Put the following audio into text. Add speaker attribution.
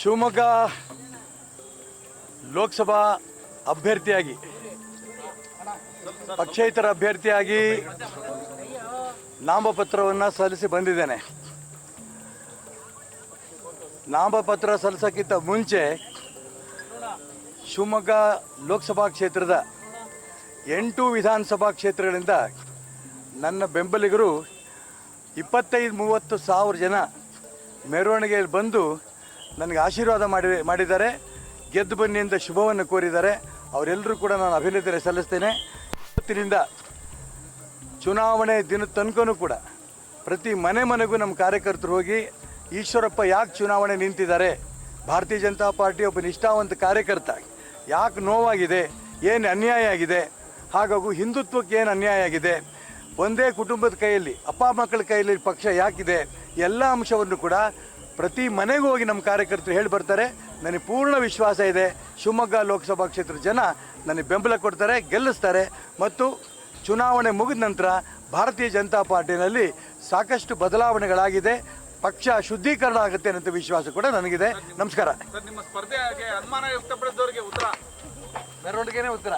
Speaker 1: ಶಿವಮೊಗ್ಗ ಲೋಕಸಭಾ ಅಭ್ಯರ್ಥಿಯಾಗಿ ಪಕ್ಷೇತರ ಅಭ್ಯರ್ಥಿಯಾಗಿ ನಾಮಪತ್ರವನ್ನು ಸಲ್ಲಿಸಿ ಬಂದಿದ್ದೇನೆ. ನಾಮಪತ್ರ ಸಲ್ಲಿಸೋಕ್ಕಿಂತ ಮುಂಚೆ ಶಿವಮೊಗ್ಗ ಲೋಕಸಭಾ ಕ್ಷೇತ್ರದ 8 ವಿಧಾನಸಭಾ ಕ್ಷೇತ್ರಗಳಿಂದ ನನ್ನ ಬೆಂಬಲಿಗರು 25-30 ಸಾವಿರ ಜನ ಮೆರವಣಿಗೆಯಲ್ಲಿ ಬಂದು ನನಗೆ ಆಶೀರ್ವಾದ ಮಾಡಿದ್ದಾರೆ. ಗೆದ್ದು ಬನ್ನಿ ಅಂತ ಶುಭವನ್ನು ಕೋರಿದ್ದಾರೆ. ಅವರೆಲ್ಲರೂ ಕೂಡ ನಾನು ಅಭಿನಂದನೆ ಸಲ್ಲಿಸ್ತೇನೆ. ಇವತ್ತಿನಿಂದ ಚುನಾವಣೆ ದಿನದ ತನಕನೂ ಕೂಡ ಪ್ರತಿ ಮನೆಗೂ ನಮ್ಮ ಕಾರ್ಯಕರ್ತರು ಹೋಗಿ ಈಶ್ವರಪ್ಪ ಯಾಕೆ ಚುನಾವಣೆ ನಿಂತಿದ್ದಾರೆ, ಭಾರತೀಯ ಜನತಾ ಪಾರ್ಟಿ ಒಬ್ಬ ನಿಷ್ಠಾವಂತ ಕಾರ್ಯಕರ್ತ, ಯಾಕೆ ನೋವಾಗಿದೆ, ಏನು ಅನ್ಯಾಯ ಆಗಿದೆ, ಹಾಗೂ ಹಿಂದುತ್ವಕ್ಕೆ ಏನು ಅನ್ಯಾಯ ಆಗಿದೆ, ಒಂದೇ ಕುಟುಂಬದ ಕೈಯಲ್ಲಿ ಅಪ್ಪ ಮಕ್ಕಳ ಕೈಯಲ್ಲಿ ಪಕ್ಷ ಯಾಕಿದೆ, ಎಲ್ಲ ಅಂಶವನ್ನು ಕೂಡ ಪ್ರತಿ ಮನೆಗೂ ಹೋಗಿ ನಮ್ಮ ಕಾರ್ಯಕರ್ತರು ಹೇಳಿ ಬರ್ತಾರೆ. ನನಗೆ ಪೂರ್ಣ ವಿಶ್ವಾಸ ಇದೆ ಶಿವಮೊಗ್ಗ ಲೋಕಸಭಾ ಕ್ಷೇತ್ರದ ಜನ ನನಗೆ ಬೆಂಬಲ ಕೊಡ್ತಾರೆ, ಗೆಲ್ಲಿಸ್ತಾರೆ. ಮತ್ತು ಚುನಾವಣೆ ಮುಗಿದ ನಂತರ ಭಾರತೀಯ ಜನತಾ ಪಾರ್ಟಿನಲ್ಲಿ ಸಾಕಷ್ಟು ಬದಲಾವಣೆಗಳಾಗಿದೆ, ಪಕ್ಷ ಶುದ್ಧೀಕರಣ ಆಗುತ್ತೆ ಅನ್ನೋ ವಿಶ್ವಾಸ ಕೂಡ ನನಗಿದೆ. ನಮಸ್ಕಾರ.
Speaker 2: ನಿಮ್ಮ ಸ್ಪರ್ಧೆಗೆ ಅನುಮಾನ ವ್ಯಕ್ತಪಡಿಸಿದವರಿಗೆ ಉತ್ತರ
Speaker 1: ಮೆರವಣಿಗೆನೇ ಉತ್ತರ.